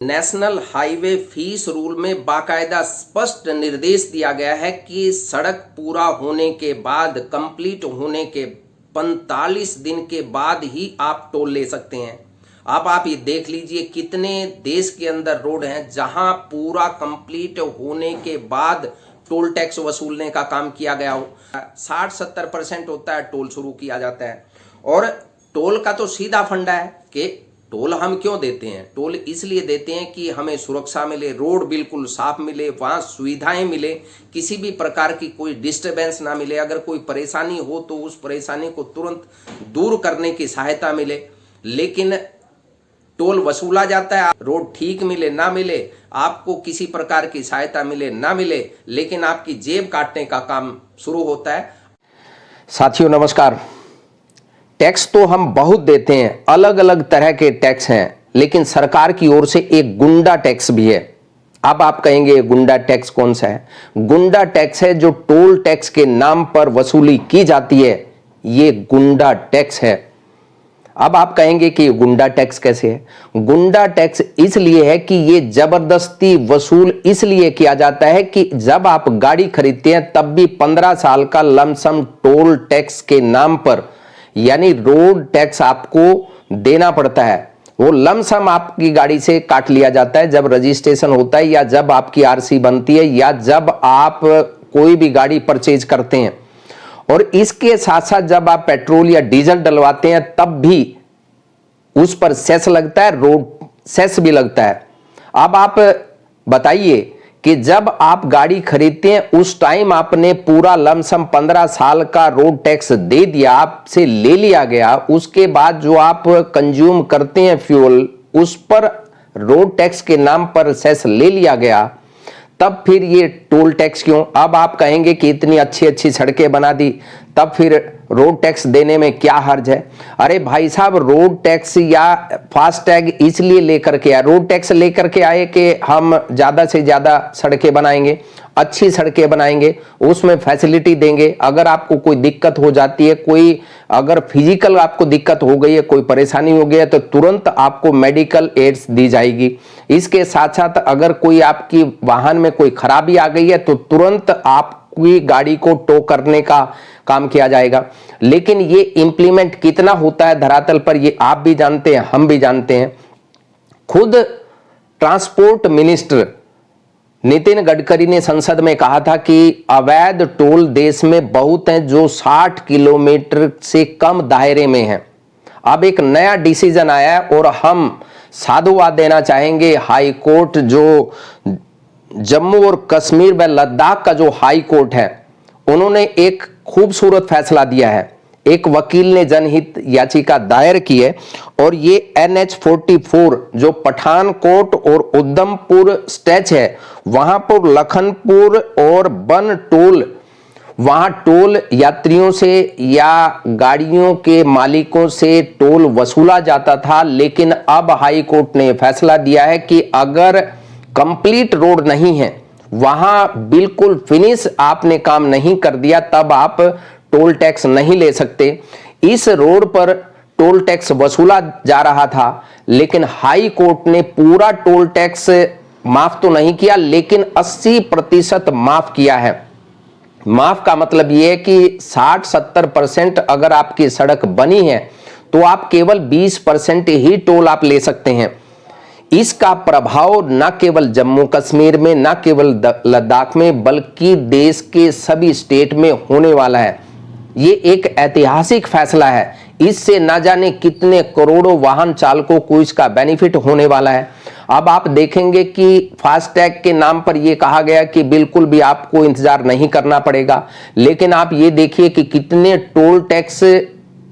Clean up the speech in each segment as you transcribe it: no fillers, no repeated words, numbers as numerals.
National highway fees rule में बाकायदा स्पष्ट निर्देश दिया गया है कि सड़क पूरा होने के बाद, कंप्लीट होने के 45 दिन के बाद ही आप टोल ले सकते हैं। अब आप ये देख लीजिए कितने देश के अंदर रोड हैं जहां पूरा कंप्लीट होने के बाद टोल टैक्स वसूलने का काम किया गया हो। 60-70% होता है टोल शुरू किया जाता है। और टोल का तो सीधा फंडा है कि टोल हम क्यों देते हैं। टोल इसलिए देते हैं कि हमें सुरक्षा मिले, रोड बिल्कुल साफ मिले, वहाँ सुविधाएं मिले, किसी भी प्रकार की कोई डिस्टर्बेंस ना मिले। अगर कोई परेशानी हो तो उस परेशानी को तुरंत दूर करने की सहायता मिले। लेकिन टोल वसूला जाता है, रोड ठीक मिले ना मिले, आपको किसी प्रकार की सहायता मिले ना मिले, लेकिन आपकी जेब काटने का काम शुरू होता है। साथियों नमस्कार। टैक्स तो हम बहुत देते हैं, अलग अलग तरह के टैक्स हैं, लेकिन सरकार की ओर से एक गुंडा टैक्स भी है। अब आप कहेंगे गुंडा टैक्स कौन सा है? गुंडा टैक्स है जो टोल टैक्स के नाम पर वसूली की जाती है, ये गुंडा टैक्स है। अब आप कहेंगे कि गुंडा टैक्स कैसे है? गुंडा टैक्स इसलिए है कि ये जबरदस्ती वसूल इसलिए किया जाता है कि जब आप गाड़ी खरीदते हैं तब भी 15 साल का लमसम टोल टैक्स के नाम पर, यानी रोड टैक्स आपको देना पड़ता है। वो लमसम आपकी गाड़ी से काट लिया जाता है जब रजिस्ट्रेशन होता है, या जब आपकी आरसी बनती है, या जब आप कोई भी गाड़ी परचेज करते हैं। और इसके साथ साथ जब आप पेट्रोल या डीजल डलवाते हैं तब भी उस पर सेस लगता है, रोड सेस भी लगता है। अब आप बताइए कि जब आप गाड़ी खरीदते हैं उस टाइम आपने पूरा लमसम 15 साल का रोड टैक्स दे दिया, आपसे ले लिया गया, उसके बाद जो आप कंज्यूम करते हैं फ्यूल, उस पर रोड टैक्स के नाम पर सेस ले लिया गया, तब फिर ये टोल टैक्स क्यों? अब आप कहेंगे कि इतनी अच्छी अच्छी सड़कें बना दी, तब फिर रोड टैक्स देने में क्या हर्ज है? अरे भाई साहब, रोड टैक्स या फास्टैग इसलिए लेकर के आए, रोड टैक्स लेकर के आए कि हम ज्यादा से ज्यादा सड़कें बनाएंगे, अच्छी सड़कें बनाएंगे, उसमें फैसिलिटी देंगे। अगर आपको कोई दिक्कत हो जाती है, कोई अगर फिजिकल आपको दिक्कत हो गई है, कोई परेशानी हो गई है, तो तुरंत आपको मेडिकल एड्स दी जाएगी। इसके साथ साथ अगर कोई आपकी वाहन में कोई खराबी आ गई है तो तुरंत आपकी गाड़ी को टो करने का काम किया जाएगा। लेकिन ये इंप्लीमेंट कितना होता है धरातल पर, ये आप भी जानते हैं, हम भी जानते हैं। खुद ट्रांसपोर्ट मिनिस्टर नितिन गडकरी ने संसद में कहा था कि अवैध टोल देश में बहुत हैं जो 60 किलोमीटर से कम दायरे में हैं। अब एक नया डिसीजन आया है और हम साधुवाद देना चाहेंगे हाई कोर्ट, जो जम्मू और कश्मीर व लद्दाख का जो हाई कोर्ट है, उन्होंने एक खूबसूरत फैसला दिया है। एक वकील ने जनहित याचिका दायर की है और ये NH-44 जो पठानकोट और उधमपुर स्ट्रेच है, वहां पर लखनपुर और बन टोल, वहां टोल यात्रियों से या गाड़ियों के मालिकों से टोल वसूला जाता था। लेकिन अब हाई कोर्ट ने फैसला दिया है कि अगर कंप्लीट रोड नहीं है, वहां बिल्कुल फिनिश आपने काम नहीं कर दिया, तब आप टोल टैक्स नहीं ले सकते। इस रोड पर टोल टैक्स वसूला जा रहा था, लेकिन हाई कोर्ट ने पूरा टोल टैक्स माफ तो नहीं किया, लेकिन 80% माफ किया है। माफ का मतलब यह है कि 60-70% अगर आपकी सड़क बनी है तो आप केवल 20% ही टोल आप ले सकते हैं। इसका प्रभाव न केवल जम्मू कश्मीर में, न केवल लद्दाख में, बल्कि देश के सभी स्टेट में होने वाला है। ये एक ऐतिहासिक फैसला है। इससे न जाने कितने करोड़ों वाहन चालकों को इसका बेनिफिट होने वाला है। अब आप देखेंगे कि फास्टैग के नाम पर यह कहा गया कि बिल्कुल भी आपको इंतजार नहीं करना पड़ेगा, लेकिन आप ये देखिए कि कितने टोल टैक्स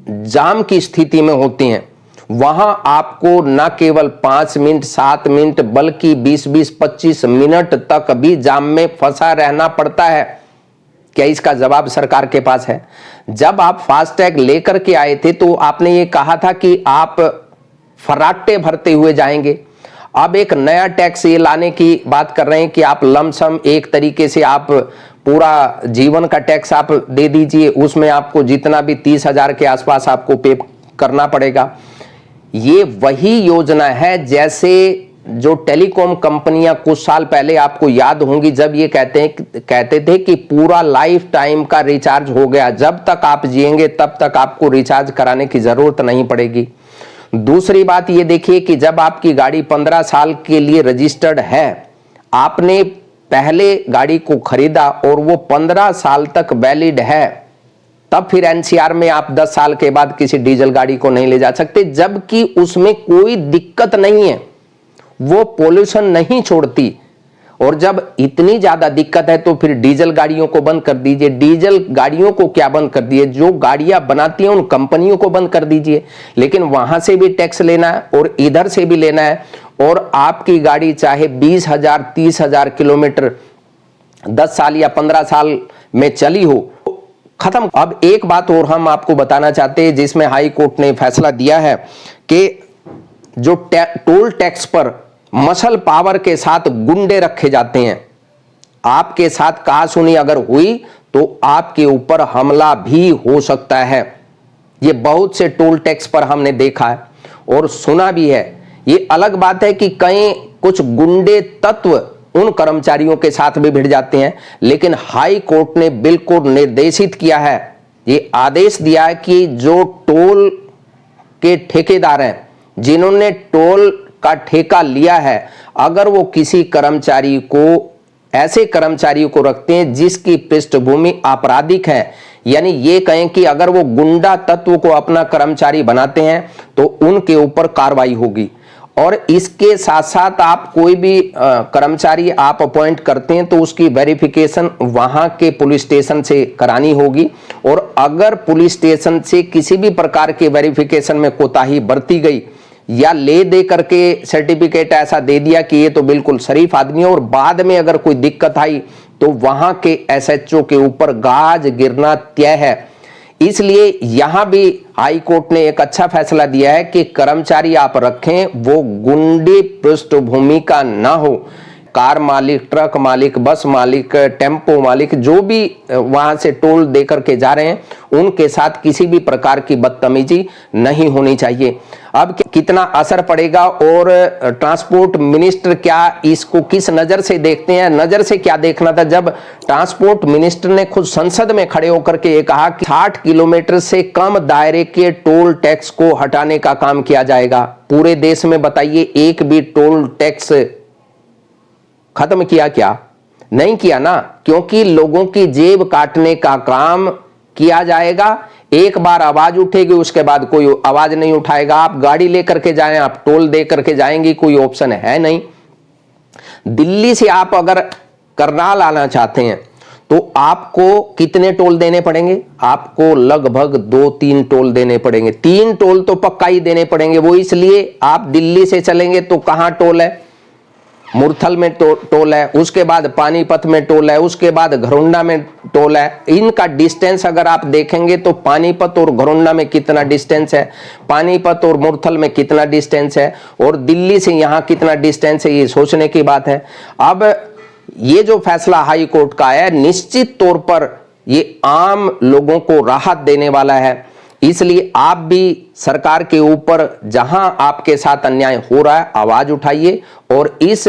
जाम की स्थिति में होते हैं। वहां आपको न केवल 5 मिनट 7 मिनट बल्कि 20-25 मिनट तक भी जाम में फंसा रहना पड़ता है। क्या इसका जवाब सरकार के पास है? जब आप फास्टैग लेकर के आए थे तो आपने ये कहा था कि आप फर्राटे भरते हुए जाएंगे। अब एक नया टैक्स ये लाने की बात कर रहे हैं कि आप लमसम एक तरीके से आप पूरा जीवन का टैक्स आप दे दीजिए, उसमें आपको जितना भी 30,000 के आसपास आपको पे करना पड़ेगा। ये वही योजना है जैसे जो टेलीकॉम कंपनियां कुछ साल पहले आपको याद होंगी, जब ये कहते थे कि पूरा लाइफ टाइम का रिचार्ज हो गया, जब तक आप जिएंगे तब तक आपको रिचार्ज कराने की जरूरत नहीं पड़ेगी। दूसरी बात ये देखिए कि जब आपकी गाड़ी 15 साल के लिए रजिस्टर्ड है, आपने पहले गाड़ी को खरीदा और वो 15 साल तक वैलिड है, तब फिर एनसीआर में आप 10 साल के बाद किसी डीजल गाड़ी को नहीं ले जा सकते, जबकि उसमें कोई दिक्कत नहीं है, वो पोल्यूशन नहीं छोड़ती। और जब इतनी ज्यादा दिक्कत है तो फिर डीजल गाड़ियों को बंद कर दीजिए। डीजल गाड़ियों को क्या बंद कर दिए, जो गाड़ियां बनाती हैं उन कंपनियों को बंद कर दीजिए, लेकिन वहां से भी टैक्स लेना है और इधर से भी लेना है। और आपकी गाड़ी चाहे 20,000 30,000 किलोमीटर 10 साल या 15 साल में चली हो, खत्म। अब एक बात और हम आपको बताना चाहते हैं, जिसमें हाई कोर्ट ने फैसला दिया है कि जो टोल टैक्स पर मसल पावर के साथ गुंडे रखे जाते हैं, आपके साथ कहासुनी अगर हुई तो आपके ऊपर हमला भी हो सकता है। ये बहुत से टोल टैक्स पर हमने देखा है और सुना भी है। ये अलग बात है कि कहीं कुछ गुंडे तत्व उन कर्मचारियों के साथ भी भिड़ जाते हैं, लेकिन हाई कोर्ट ने बिल्कुल निर्देशित किया है, ये आदेश दिया है कि जो टोल के ठेकेदार हैं, जिन्होंने टोल का ठेका लिया है, अगर वो किसी कर्मचारी को, ऐसे कर्मचारियों को रखते हैं जिसकी पृष्ठभूमि आपराधिक है, यानी ये कहें कि अगर वो गुंडा तत्व को अपना कर्मचारी बनाते हैं तो उनके ऊपर कार्रवाई होगी। और इसके साथ साथ आप कोई भी कर्मचारी आप अपॉइंट करते हैं तो उसकी वेरिफिकेशन वहां के पुलिस स्टेशन से करानी होगी। और अगर पुलिस स्टेशन से किसी भी प्रकार के वेरिफिकेशन में कोताही बरती गई या ले दे करके सर्टिफिकेट ऐसा दे दिया कि ये तो बिल्कुल शरीफ आदमी है, और बाद में अगर कोई दिक्कत आई तो वहां के एसएचओ के ऊपर गाज गिरना तय है। इसलिए यहां भी हाई कोर्ट ने एक अच्छा फैसला दिया है कि कर्मचारी आप रखें वो गुंडी पृष्ठभूमि का ना हो। कार मालिक, ट्रक मालिक, बस मालिक, टेम्पो मालिक, जो भी वहां से टोल दे करके जा रहे हैं, उनके साथ किसी भी प्रकार की बदतमीजी नहीं होनी चाहिए। अब कितना असर पड़ेगा और ट्रांसपोर्ट मिनिस्टर क्या इसको किस नजर से देखते हैं? नजर से क्या देखना था, जब ट्रांसपोर्ट मिनिस्टर ने खुद संसद में खड़े होकर के ये कहा कि 60 किलोमीटर से कम दायरे के टोल टैक्स को हटाने का काम किया जाएगा। पूरे देश में बताइए एक भी टोल टैक्स खत्म किया क्या? नहीं किया ना, क्योंकि लोगों की जेब काटने का काम किया जाएगा। एक बार आवाज उठेगी, उसके बाद कोई आवाज नहीं उठाएगा। आप गाड़ी लेकर के जाएं, आप टोल दे करके जाएंगे, कोई ऑप्शन है नहीं। दिल्ली से आप अगर करनाल आना चाहते हैं तो आपको कितने टोल देने पड़ेंगे? आपको लगभग 2-3 टोल देने पड़ेंगे। 3 टोल तो पक्का ही देने पड़ेंगे। वो इसलिए, आप दिल्ली से चलेंगे तो कहां टोल है? मुरथल में टोल है, उसके बाद पानीपत में टोल है, उसके बाद घरौंडा में टोल है। इनका डिस्टेंस अगर आप देखेंगे तो पानीपत और घरौंडा में कितना डिस्टेंस है, पानीपत और मुरथल में कितना डिस्टेंस है, और दिल्ली से यहाँ कितना डिस्टेंस है, ये सोचने की बात है। अब ये जो फैसला हाई कोर्ट का है, निश्चित तौर पर ये आम लोगों को राहत देने वाला है। इसलिए आप भी सरकार के ऊपर जहां आपके साथ अन्याय हो रहा है आवाज उठाइए और इस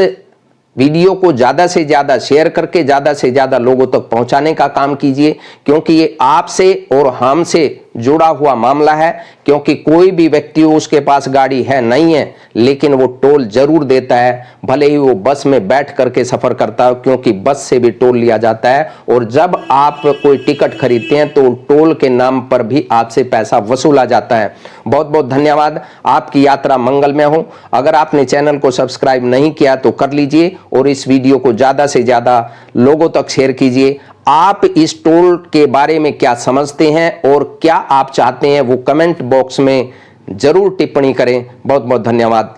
वीडियो को ज्यादा से ज्यादा शेयर करके ज्यादा से ज्यादा लोगों तक पहुंचाने का काम कीजिए, क्योंकि ये आपसे और हमसे जुड़ा हुआ मामला है। क्योंकि कोई भी व्यक्ति उसके पास गाड़ी है नहीं है, लेकिन वो टोल जरूर देता है, भले ही वो बस में बैठ करके सफर करता है, क्योंकि बस से भी टोल लिया जाता है। और जब आप कोई टिकट खरीदते हैं तो टोल के नाम पर भी आपसे पैसा वसूला जाता है। बहुत बहुत धन्यवाद। आपकी यात्रा मंगलमय हो। अगर आपने चैनल को सब्सक्राइब नहीं किया तो कर लीजिए और इस वीडियो को ज्यादा से ज्यादा लोगों तक शेयर कीजिए। आप इस टोल के बारे में क्या समझते हैं और क्या आप चाहते हैं, वो कमेंट बॉक्स में जरूर टिप्पणी करें। बहुत बहुत धन्यवाद।